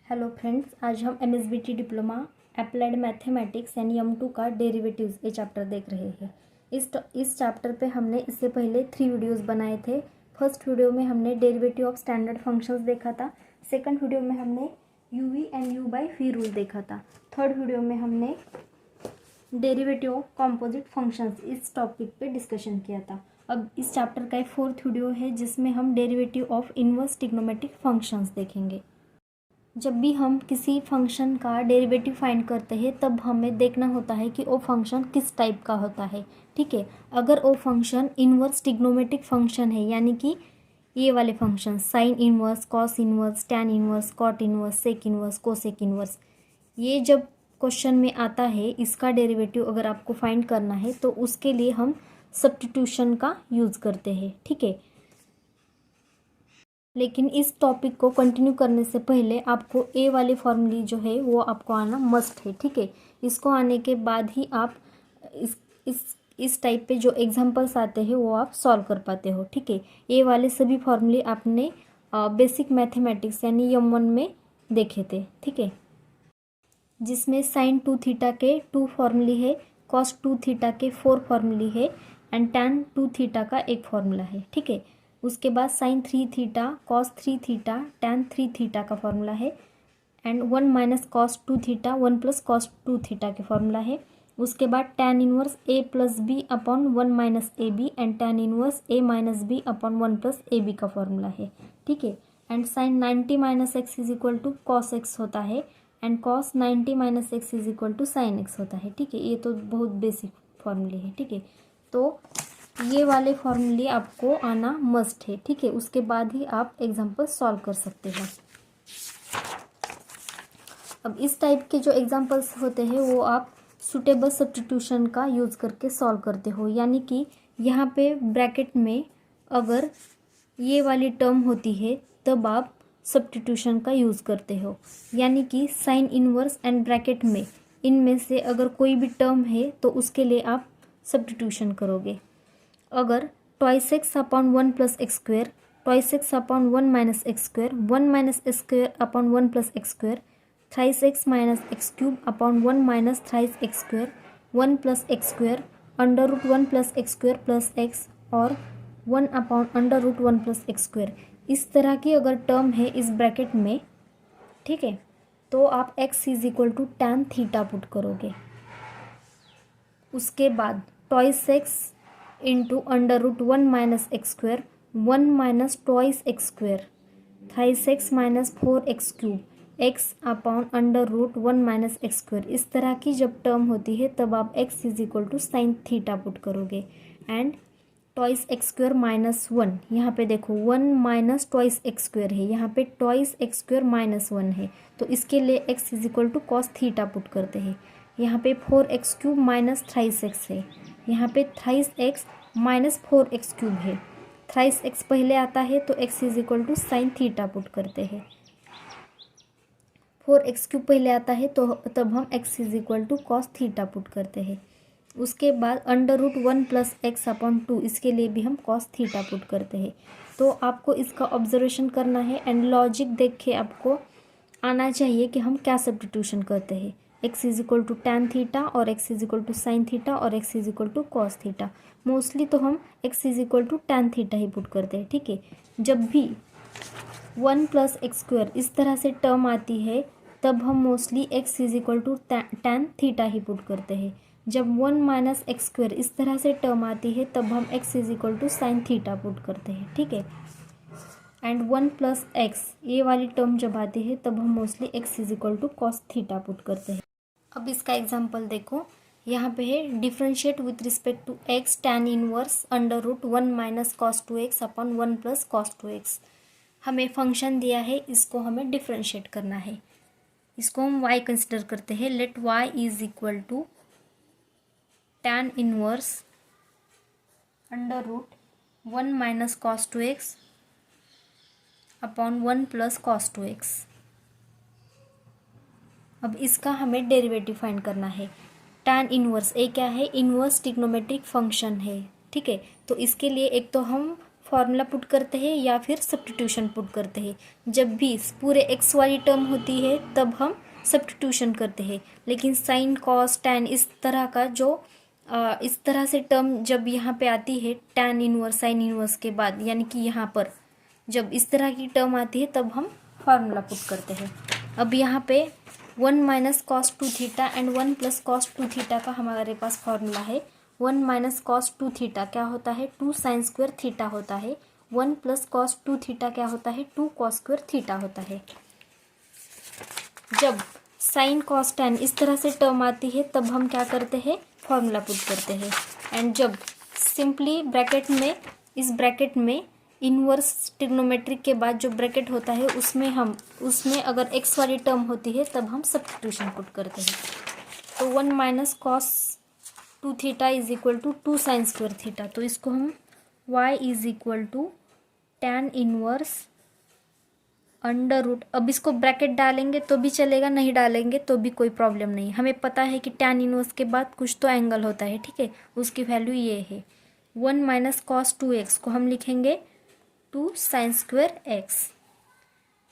Hello friends, आज हम MSBT diploma applied mathematics यानी M2 का डेरिवेटिव्स ये चैप्टर देख रहे हैं। इस चैप्टर पे हमने इससे पहले 3 वीडियोस बनाए थे। फर्स्ट वीडियो में हमने डेरिवेटिव ऑफ स्टैंडर्ड फंक्शंस देखा था। सेकंड वीडियो में हमने UV and U by V rule देखा था। थर्ड वीडियो में हमने डेरिवेटिव ऑफ कॉम्पोजिट फंक्शंस इस टॉपिक पे डिस्कशन किया था। अब इस चैप्टर का एक फोर्थ वीडियो है जिसमें हम derivative of inverse trigonometric functions देखेंगे। जब भी हम किसी फंक्शन का डेरिवेटिव फाइंड करते हैं तब हमें देखना होता है कि वो फंक्शन किस टाइप का होता है। ठीक है, अगर वो फंक्शन इनवर्स ट्रिग्नोमेट्रिक फंक्शन है यानी कि ये वाले function sine inverse, cos inverse, tan inverse, cot inverse, sec inverse, cosec inverse, ये जब क्वेश्चन में आता है इसका डेरिवेटिव अगर आपको फाइंड करना है तो उसके लिए हम सब्स्टिट्यूशन का यूज़ करते हैं। ठीक है, लेकिन इस टॉपिक को कंटिन्यू करने से पहले आपको ए वाली फॉर्मूली जो है वो आपको आना मस्ट है। ठीक है, इसको आने के बाद ही आप इस टाइप पे जो एग्जांपल्स आते हैं वो आप सॉल्व कर पाते हो। ठीक है, ए वाले सभी फॉर्मूले आपने बेसिक मैथमेटिक्स यानी M1 में देखे थे। ठीक है, जिसमें साइन 2 थीटा के 2 फॉर्मूले है, कॉस 2 थीटा के 4 फॉर्मूले है एंड टैन 2 थीटा का एक फॉर्मूला है। ठीक है, उसके बाद sine 3 theta, cos 3 theta, tan 3 theta का फॉर्मूला है and 1 minus cos 2 theta, 1 plus cos 2 theta के फॉर्मूला है। उसके बाद tan inverse a plus b upon 1 minus a b and tan inverse a minus b upon 1 plus a b का formula है। ठीक है, and sine 90 minus x is equal to cos x होता है and cos 90 minus x is equal to sine x होता है। ठीक है, ये तो बहुत बेसिक फॉर्मूले है। ठीक है, तो ये वाले फॉर्मूले आपको आना मस्ट है। ठीक है, उसके बाद ही आप एग्जाम्पल सॉल्व कर सकते हैं। अब इस टाइप के जो एग्जाम्पल्स होते हैं वो आप सुटेबल सब्स्टिट्यूशन का यूज़ करके सॉल्व करते हो, यानी कि यहाँ पे ब्रैकेट में अगर ये वाली टर्म होती है तब आप सब्स्टिट्यूशन का यूज़ करते हो, यानी कि साइन इनवर्स एंड ब्रैकेट में इनमें से अगर कोई भी टर्म है तो उसके लिए आप सब्स्टिट्यूशन करोगे। अगर twice x upon 1 plus x square, twice x upon 1 minus x square, 1 minus x square upon 1 plus x square, thrice x minus x cube upon 1 minus thrice x square, 1 plus x square, under root 1 plus x square plus x और 1 upon under root 1 plus x square, इस तरह की अगर term है इस bracket में, ठीक है, तो आप x is equal to tan theta put करोगे। उसके बाद twice x into under root 1 minus x square, 1 minus twice x square, thrice x minus 4 x cube, x upon under root 1 minus x square, इस तरह की जब term होती है तब आप x is equal to sine theta put करोगे and twice x square minus 1, यहाँ पे देखो 1 माइनस ट्वाइस एक्स स्क्वेयर है, यहाँ पे ट्वाइस एक्स स्क्वेयर माइनस 1 है, तो इसके लिए x is equal to cos theta put करते हैं। यहाँ पे 4 x cube minus thrice x है, यहाँ पे thrice x minus 4 x cube है, थ्राइस एक्स पहले आता है तो x is equal to sine theta put करते हैं। 4 एक्स क्यूब पहले आता है तो तब हम x is equal to cos theta put करते हैं। उसके बाद under root 1 plus x upon 2, इसके लिए भी हम कॉस थीटा पुट करते हैं। तो आपको इसका ऑब्जर्वेशन करना है एंड लॉजिक देख के आपको आना चाहिए कि हम क्या सब्स्टिट्यूशन करते हैं। x is equal to tan theta और x is equal to sine theta और x is equal to cos theta. Mostly तो हम x is equal to tan theta ही पुट करते हैं। ठीक है, जब भी 1 प्लस एक्स स्क्वेयर इस तरह से टर्म आती है तब हम mostly x is equal to tan theta ही पुट करते हैं। जब 1 माइनस एक्स स्क्वेयर इस तरह से टर्म आती है तब हम x is equal to sine theta put करते हैं। ठीक है, एंड 1 प्लस एक्स ये वाली टर्म जब आती है तब हम mostly x is equal to cos theta put करते हैं। अब इसका एग्जांपल देखो, यहाँ पे है differentiate with respect to x tan inverse under root 1 minus cos 2x upon 1 plus cos 2x। हमें फंक्शन दिया है, इसको हमें डिफ्रेंशिएट करना है। इसको हम y कंसिडर करते हैं। Let y is equal to tan inverse under root 1 minus cos 2x upon 1 plus cos 2x। अब इसका हमें डेरिवेटिव फाइंड करना है। टैन इनवर्स ए क्या है, इनवर्स ट्रिग्नोमेट्रिक फंक्शन है। ठीक है, तो इसके लिए एक तो हम फॉर्मूला पुट करते हैं या फिर सब्स्टिट्यूशन पुट करते हैं। जब भी पूरे एक्स वाली टर्म होती है तब हम सब्स्टिट्यूशन करते हैं, लेकिन साइन कॉस टैन इस तरह का जो इस तरह से टर्म जब यहाँ पे आती है टैन इनवर्स साइन इनवर्स के बाद, यानी कि यहाँ पर जब इस तरह की टर्म आती है तब हम फार्मूला पुट करते हैं। अब यहाँ पे 1 minus cos 2 theta and 1 plus cos 2 theta का हमारे पास फार्मूला है। 1 माइनस कॉस 2 थीटा क्या होता है, 2 साइन स्क्वायर थीटा होता है। 1 प्लस कॉस 2 थीटा क्या होता है, 2 कॉस स्क्वायर थीटा होता है। जब साइन कॉस टैन इस तरह से टर्म आती है तब हम क्या करते हैं, फॉर्मूला पुट करते हैं। एंड जब सिंपली ब्रैकेट में, इस ब्रैकेट में इनवर्स ट्रिग्नोमेट्रिक के बाद जो ब्रैकेट होता है उसमें अगर एक्स वाली टर्म होती है तब हम सब्स्टिट्यूशन पुट करते हैं। तो 1 minus cos 2 theta is equal to 2 sine square theta, तो इसको हम y is equal to tan inverse under root, अब इसको ब्रैकेट डालेंगे तो भी चलेगा, नहीं डालेंगे तो भी कोई प्रॉब्लम नहीं। हमें पता है कि टैन इनवर्स के बाद कुछ तो एंगल होता है, ठीक है, उसकी वैल्यू ये है। 1 माइनस कॉस 2x को हम लिखेंगे 2 sine square x.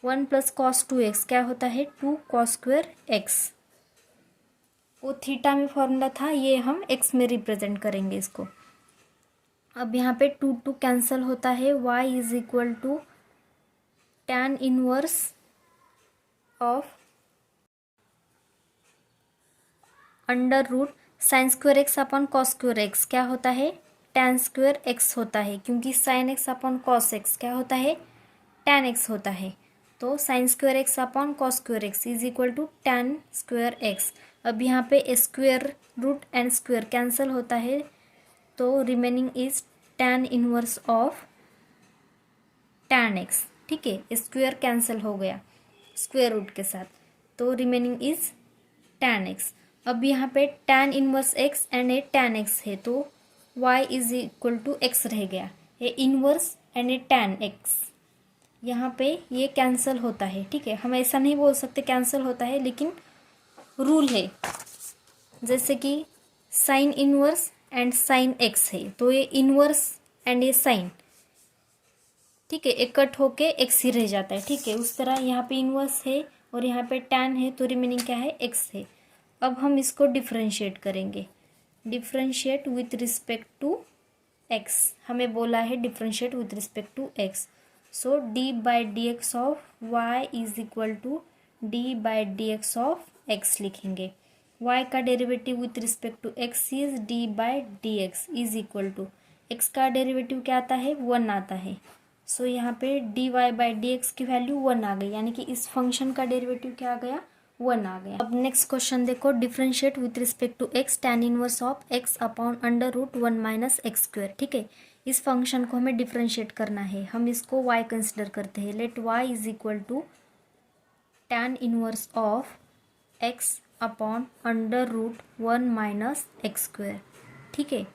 1 plus cos 2x क्या होता है, 2 कॉस स्क्वायर एक्स। वो थीटा में फॉर्मूला था, ये हम एक्स में रिप्रेजेंट करेंगे इसको। अब यहाँ पे 2 कैंसिल होता है, y is equal to tan inverse of under root sine square x upon cos square x क्या होता है, टैन स्क्वायर एक्स होता है, क्योंकि sine x upon cos x क्या होता है, टैन एक्स होता है। तो sine square x upon cos square x is equal to tan square x. अब यहाँ पे square root and square cancel होता है, तो remaining is tan inverse of tan x, ठीक है, स्क्वायर कैंसिल हो गया स्क्वायर रूट के साथ, तो रिमेनिंग इज टैन एक्स। अब यहाँ पे tan inverse x and a tan x है, तो y is equal to x रह गया, ये inverse and a tan x, यहाँ पे ये कैंसिल होता है, ठीक है। हम ऐसा नहीं बोल सकते कैंसिल होता है, लेकिन रूल है, जैसे कि sine inverse and sine x है, तो ये इनवर्स एंड ये साइन, ठीक है, एक कट होके एक्स ही रह जाता है, ठीक है। उस तरह यहाँ पे इनवर्स है और यहाँ पे टैन है, तो रिमेनिंग क्या है, एक्स है। अब हम इसको डिफ्रेंशिएट करेंगे, differentiate with respect to x, हमें बोला है differentiate with respect to x. So D by D x of y is equal to D by D x of x लिखेंगे। y का derivative with respect to x is d by D x is equal to x का derivative क्या आता है, 1 आता है। So यहाँ पे d Y by D x की वैल्यू 1 आ गई, यानी कि इस फंक्शन का डेरिवेटिव क्या आ गया, 1 आ गया। अब नेक्स्ट क्वेश्चन देखो, differentiate with respect to x tan inverse of x upon under root 1 minus x square, ठीक है। इस फंक्शन को हमें डिफरेंशिएट करना है, हम इसको y कंसिडर करते हैं। Let y is equal to tan inverse of x upon under root 1 minus x square, ठीक है।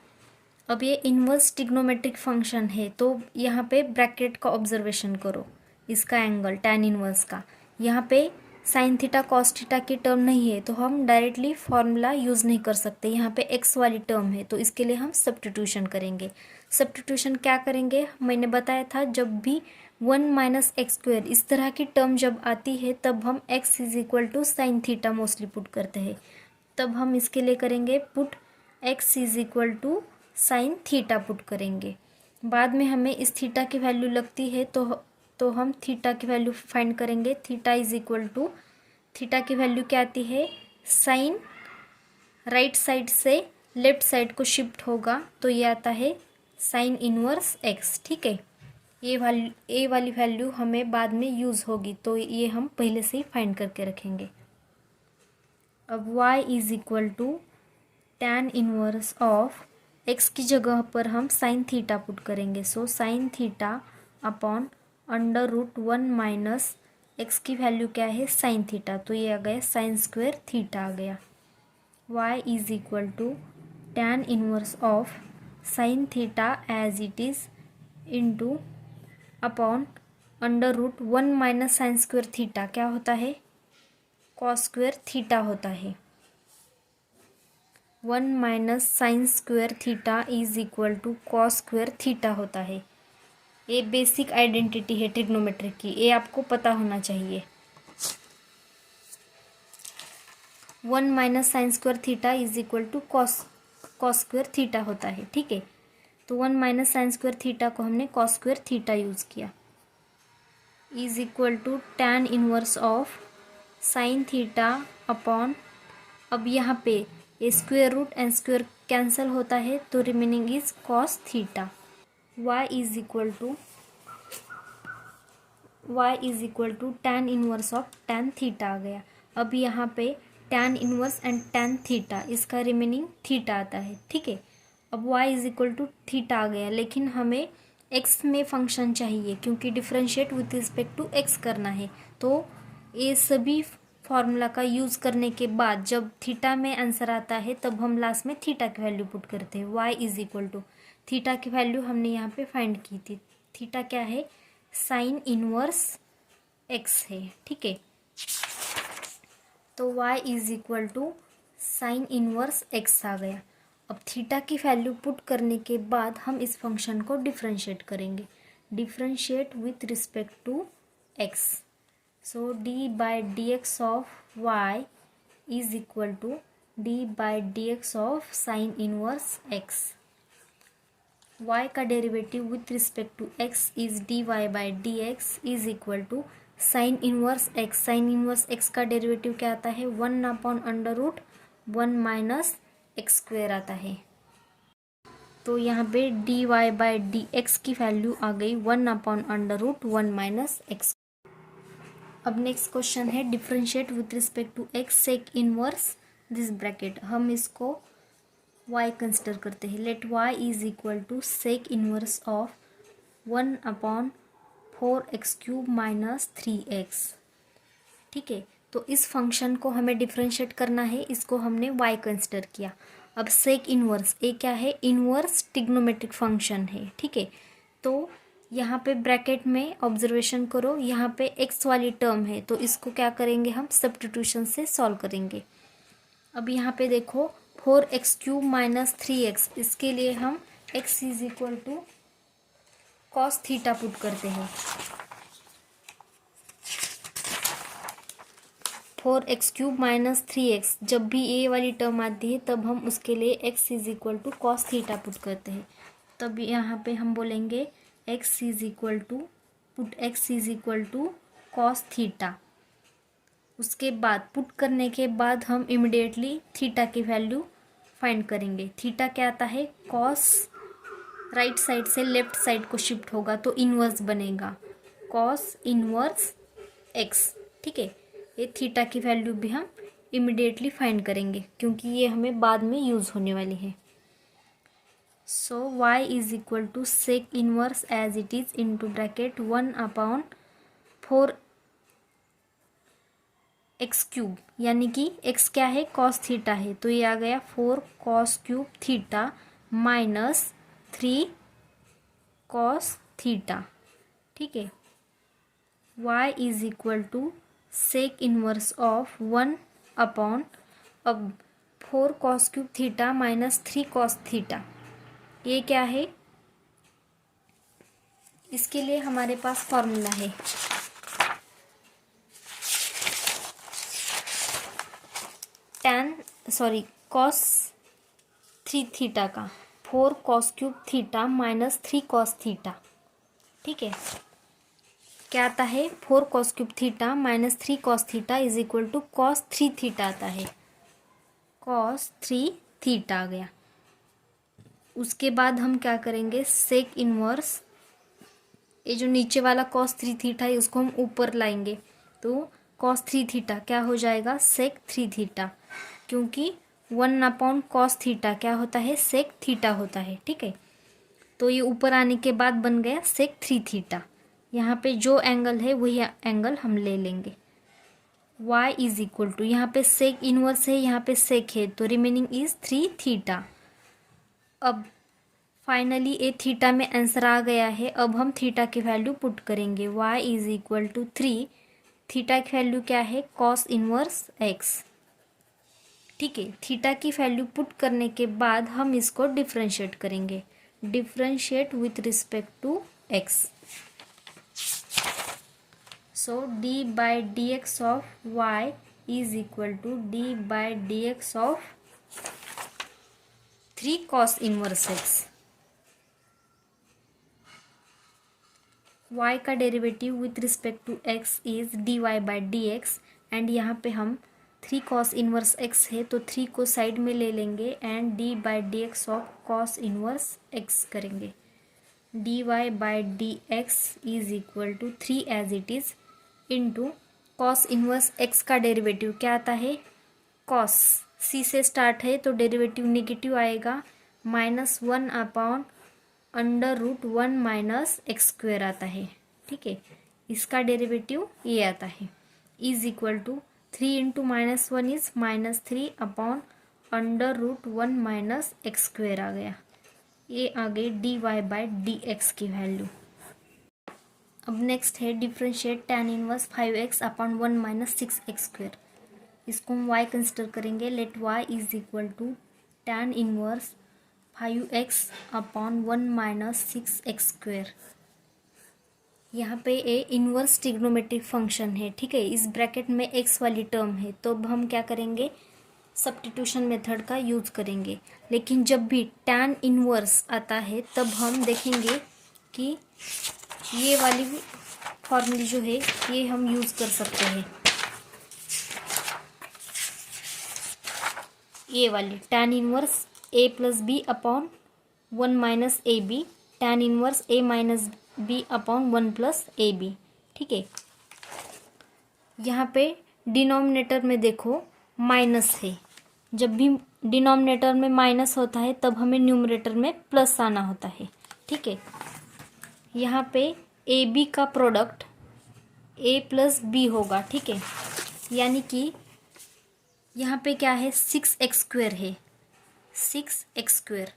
अब ये इन्वर्स ट्रिग्नोमेट्रिक फंक्शन है, तो यहाँ पे ब्रैकेट का ऑब्जर्वेशन करो, इसका एंगल टैन इनवर्स का, यहाँ पे साइन थीटा कॉस थीटा की टर्म नहीं है, तो हम डायरेक्टली फॉर्मूला यूज़ नहीं कर सकते। यहाँ पे एक्स वाली टर्म है, तो इसके लिए हम सब्स्टिट्यूशन करेंगे। सब्स्टिट्यूशन क्या करेंगे, मैंने बताया था, जब भी 1 माइनस एक्स स्क्वायर इस तरह की टर्म जब आती है तब हम x is equal to sine theta mostly put करते हैं। तब हम इसके लिए करेंगे put x is equal to sine theta put करेंगे। बाद में हमें इस थीटा की वैल्यू लगती है, तो हम थीटा की वैल्यू फाइंड करेंगे। Theta is equal to, theta की वैल्यू क्या आती है, साइन राइट साइड से लेफ्ट साइड को शिफ्ट होगा, तो ये आता है साइन इनवर्स x, ठीक है। ये वाली वैल्यू हमें बाद में यूज़ होगी, तो ये हम पहले से ही फाइंड करके रखेंगे। अब y is equal to tan inverse of x की जगह पर हम साइन थीटा पुट करेंगे। So sine theta upon under root 1 minus x की वैल्यू क्या है, साइन थीटा, तो ये आ गया साइन स्क्वायर थीटा आ गया। y is equal to tan inverse of sine theta as it is into upon under root 1 minus sine square theta क्या होता है, कॉस स्क्वायर थीटा होता है। 1 minus sine square theta is equal to cos square theta होता है। ये basic identity है trigonometric की, ये आपको पता होना चाहिए। 1 minus sine square theta is equal to cos square theta होता है, ठीक है। तो 1 माइनस साइन स्क्वायर थीटा को हमने कॉस स्क्वायर थीटा यूज़ किया, is equal to tan inverse of sine theta upon, अब यहाँ पे ये square root and square cancel होता है तो remaining is cos theta. y is equal to tan inverse of tan theta आ गया। अब यहाँ पे tan inverse and tan theta, इसका रिमेनिंग थीटा आता है, ठीक है। अब y is equal to theta आ गया, लेकिन हमें x में फंक्शन चाहिए क्योंकि differentiate with respect to x करना है। तो ये सभी फॉर्मूला का यूज़ करने के बाद जब थीटा में आंसर आता है तब हम लास्ट में थीटा की वैल्यू पुट करते हैं। y is equal to theta की वैल्यू हमने यहाँ पे फाइंड की थी, थीटा क्या है, साइन इनवर्स x है, ठीक है। तो y is equal to sine inverse x आ गया। अब थीटा की वैल्यू पुट करने के बाद हम इस फंक्शन को डिफरेंशिएट करेंगे, differentiate with respect to x। So D by D x of y is equal to D by D x of sine inverse x। y का derivative with respect to x is d Y by D x is equal to sine inverse x। Sine inverse x का derivative क्या आता है, 1 upon under root 1 minus x square आता है। तो यहाँ पे d Y by D x की वैल्यू आ गई 1 upon under root 1 minus x. अब नेक्स्ट क्वेश्चन है differentiate with respect to x sec inverse this bracket. हम इसको y कंसिडर करते हैं। Let y is equal to sec inverse of 1 upon 4x cube minus 3x, ठीक है। तो इस फंक्शन को हमें डिफरेंशिएट करना है, इसको हमने y कंसिडर किया। अब सेक इनवर्स, ये क्या है, इनवर्स ट्रिग्नोमेट्रिक फंक्शन है, ठीक है। तो यहाँ पे ब्रैकेट में ऑब्जर्वेशन करो, यहाँ पे x वाली टर्म है तो इसको क्या करेंगे, हम सब्स्टिट्यूशन से सॉल्व करेंगे। अब यहाँ पे देखो 4x क्यूब माइनस 3x, इसके लिए हम x is equal to cos theta put करते हैं। 4x क्यूब माइनस 3x, जब भी ए वाली टर्म आती है तब हम उसके लिए x is equal to cos theta put करते हैं। तब यहाँ पे हम बोलेंगे x is equal to cos theta. उसके बाद पुट करने के बाद हम इमिडिएटली थीटा की वैल्यू फाइंड करेंगे। थीटा क्या आता है, कॉस राइट साइड से लेफ्ट साइड को शिफ्ट होगा तो इनवर्स बनेगा, कॉस इनवर्स x, ठीक है। ये थीटा की वैल्यू भी हम इमिडिएटली फाइंड करेंगे क्योंकि ये हमें बाद में यूज़ होने वाली है। So y is equal to sec inverse as it is into bracket 1 upon 4x cube, यानी कि x क्या है, कॉस थीटा है, तो ये आ गया 4 cos cube theta minus 3 cos theta, ठीक है। y is equal to sec inverse of 1 upon, अब 4 cos cube theta minus 3 cos theta, ये क्या है, इसके लिए हमारे पास फॉर्मूला है, कॉस 3 थीटा का 4 cos cube theta minus 3 cos theta, ठीक है। क्या आता है, 4 cos cube theta minus 3 cos theta is equal to cos 3 theta आता है, कॉस 3 थीटा आ गया। उसके बाद हम क्या करेंगे, सेक इनवर्स, ये जो नीचे वाला कॉस 3 थीटा है उसको हम ऊपर लाएंगे तो कॉस 3 थीटा क्या हो जाएगा, सेक 3 थीटा, क्योंकि 1 अपॉन कॉस थीटा क्या होता है, सेक थीटा होता है, ठीक है। तो ये ऊपर आने के बाद बन गया सेक 3 थीटा। यहाँ पे जो एंगल है वही एंगल हम ले लेंगे। y इज इक्वल टू, यहाँ पे सेक इनवर्स है, यहाँ पे सेक है, तो रिमेनिंग इज 3 थीटा। अब फाइनली ए थीटा में आंसर आ गया है। अब हम थीटा की वैल्यू पुट करेंगे, y is equal to 3, theta की वैल्यू क्या है, कॉस इनवर्स x, ठीक है। थीटा की वैल्यू पुट करने के बाद हम इसको डिफरेंशिएट करेंगे, differentiate with respect to x। So D by D x of y is equal to D by D x of 3 cos inverse x. y का derivative with respect to x is d Y by D x and यहाँ पे हम 3 cos inverse x है तो 3 को side में ले लेंगे and d by D x of cos inverse x करेंगे। dy by D x is equal to 3 as it is into cos inverse x का डेरिवेटिव क्या आता है cos, c से स्टार्ट है तो डेरिवेटिव नेगेटिव आएगा -1 अपॉन √1 माइनस एक्स स्क्वेयर आता है। ठीक है, इसका डेरिवेटिव ये आता है is equal to 3 into -1 is -3 upon √1 minus x square आ गया। ये आ गई D Y by D x की वैल्यू। अब नेक्स्ट है differentiate tan inverse 5x upon 1 minus 6x square. इसको हम y कंसिडर करेंगे। Let y is equal to tan inverse 5x upon 1 minus 6x square. यहाँ पे ए इनवर्स ट्रिग्नोमेट्रिक फंक्शन है। ठीक है, इस ब्रैकेट में x वाली टर्म है तो अब हम क्या करेंगे सब्स्टिट्यूशन मेथड का यूज़ करेंगे। लेकिन जब भी tan इनवर्स आता है तब हम देखेंगे कि ये वाली फॉर्मूला जो है ये हम यूज़ कर सकते हैं। ये वाली tan inverse a plus b upon 1 minus a b, tan inverse a minus b upon 1 plus a b. ठीक है, यहाँ पे डिनोमिनेटर में देखो माइनस है। जब भी डिनोमिनेटर में माइनस होता है तब हमें न्यूमरेटर में प्लस आना होता है। ठीक है, यहाँ पे ए बी का प्रोडक्ट a प्लस बी होगा। ठीक है, यानी कि यहाँ पे क्या है 6x स्क्वेयर है, 6x स्क्वेयर।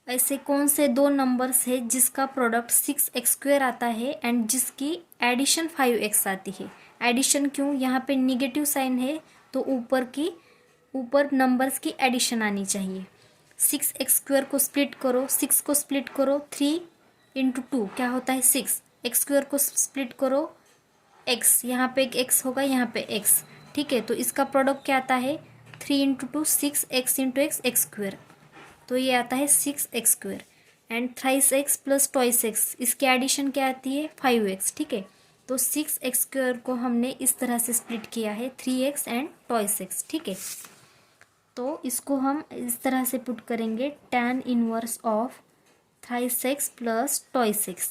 ऐसे कौन से दो नंबर्स है जिसका प्रोडक्ट 6x स्क्वेयर आता है एंड जिसकी एडिशन 5x आती है। एडिशन क्यों, यहाँ पे निगेटिव साइन है तो ऊपर नंबर्स की एडिशन आनी चाहिए। 6x स्क्वेयर को स्प्लिट करो, 6 को स्प्लिट करो 3 इंटू 2 क्या होता है 6। x स्क्वेयर को स्प्लिट करो x, यहाँ पे एक x होगा यहाँ पे x। ठीक है, तो इसका प्रोडक्ट क्या आता है 3 into 2 6x into x square, तो ये आता है 6x square and thrice x plus twice x, इसकी एडिशन क्या आती है 5x। ठीक है, तो 6x स्क्वेयर को हमने इस तरह से स्प्लिट किया है 3x एंड ट्वाइस x। ठीक है, तो इसको हम इस तरह से पुट करेंगे tan inverse of thrice x plus twice x।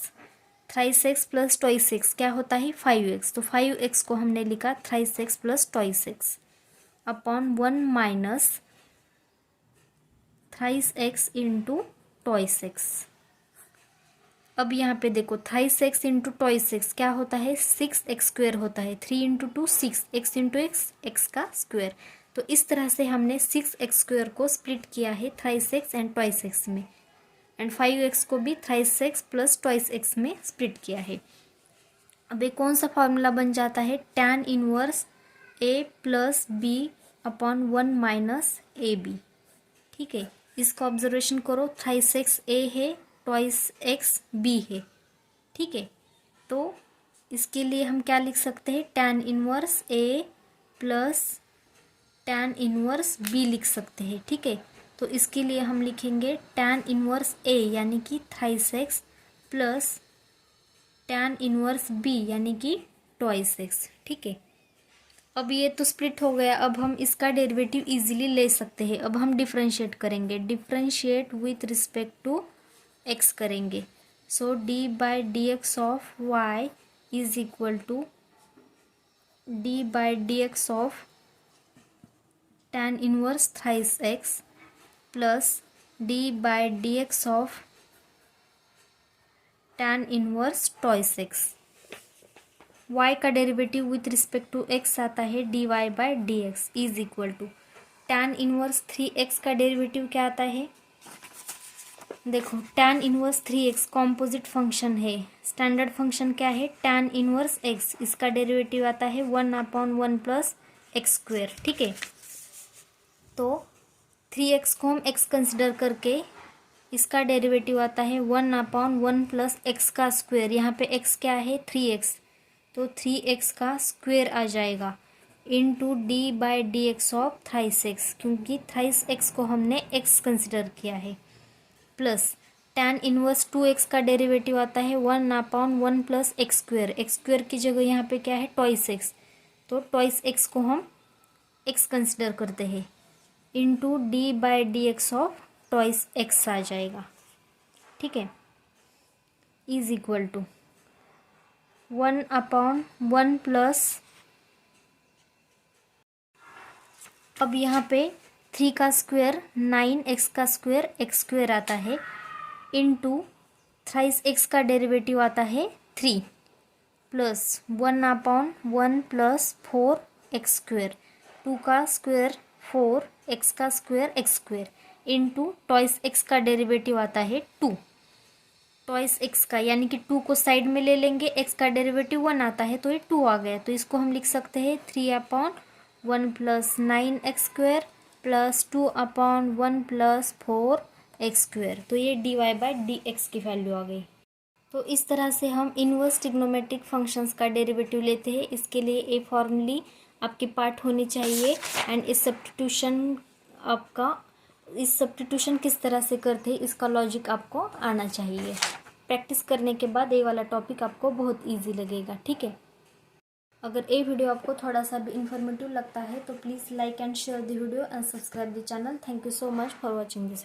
Thrice x plus twice x क्या होता है 5x, तो 5x को हमने लिखा thrice x plus twice x upon 1 minus thrice x into twice x। अब यहाँ पे देखो thrice x into twice x क्या होता है 6x स्क्वेयर होता है। 3 इंटू 2 6 x इंटू x का स्क्वेयर। तो इस तरह से हमने 6x स्क्वेयर को स्प्लिट किया है thrice x and twice x में एंड 5x को भी thrice x plus twice x में स्प्लिट किया है। अब एक कौन सा फॉर्मूला बन जाता है tan inverse a plus b upon 1 minus a b. ठीक है, इसका ऑब्जर्वेशन करो थ्राइस x a है ट्वाइस x b है। ठीक है, तो इसके लिए हम क्या लिख सकते हैं tan inverse a plus tan inverse b लिख सकते हैं। ठीक है, तो इसके लिए हम लिखेंगे tan इनवर्स a यानी कि thrice x plus tan inverse b यानी कि ट्वाइस x। ठीक है, अब ये तो स्प्लिट हो गया। अब हम इसका डेरिवेटिव इजीली ले सकते हैं। अब हम डिफरेंशिएट करेंगे, differentiate with respect to x करेंगे। So D by D x of y is equal to D by D x of tan inverse thrice x plus D by D x of tan inverse twice x। y का derivative with respect to x आता है dy by D x is equal to tan inverse 3x का derivative क्या आता है। देखो tan inverse 3x composite function है। Standard function क्या है tan इनवर्स x, इसका डेरिवेटिव आता है 1 अपॉन 1 प्लस एक्स स्क्वेयर। ठीक है, तो 3x को हम x कंसिडर करके इसका डेरिवेटिव आता है 1 अपॉन 1 प्लस एक्स का स्क्वेयर। यहाँ पे x क्या है 3x, तो 3x का स्क्वेयर आ जाएगा into D by D x of thrice x, क्योंकि थ्राइस एक्स को हमने x कंसिडर किया है, प्लस tan इनवर्स 2x का डेरिवेटिव आता है 1/1 plus x square. X square की जगह यहाँ पे क्या है ट्वाइस एक्स, तो ट्वाइस एक्स को हम x कंसिडर करते हैं into D by D x of twice x आ जाएगा। ठीक है, इज इक्वल टू 1/1 प्लस, अब यहाँ पे 3 का स्क्वेयर 9x का स्क्वेयर एक्स स्क्वेयर आता है इंटू थ्राइस एक्स का डेरिवेटिव आता है 3 प्लस 1/1 प्लस 4x स्क्वेयर, 2 का स्क्वेयर 4 x का square x square into twice x का डेरिवेटिव आता है 2, ट्वाइस एक्स का यानी कि 2 को साइड में ले लेंगे, x का डेरिवेटिव 1 आता है तो ये 2 आ गया, तो इसको हम लिख सकते हैं 3/1 plus 9x square plus 2/1 plus 4x square, तो ये dy बाई डी एक्स की वैल्यू आ गई। तो इस तरह से हम इनवर्स ट्रिग्नोमेट्रिक फंक्शंस का डेरिवेटिव लेते हैं। इसके लिए ए फॉर्मूली आपके पार्ट होनी चाहिए एंड इस सब्स्टिट्यूशन किस तरह से करते हैं इसका लॉजिक आपको आना चाहिए। प्रैक्टिस करने के बाद ये वाला टॉपिक आपको बहुत इजी लगेगा। ठीक है, अगर ये वीडियो आपको थोड़ा सा भी इंफॉर्मेटिव लगता है तो please like and share the video and subscribe the channel. Thank you so much for watching this.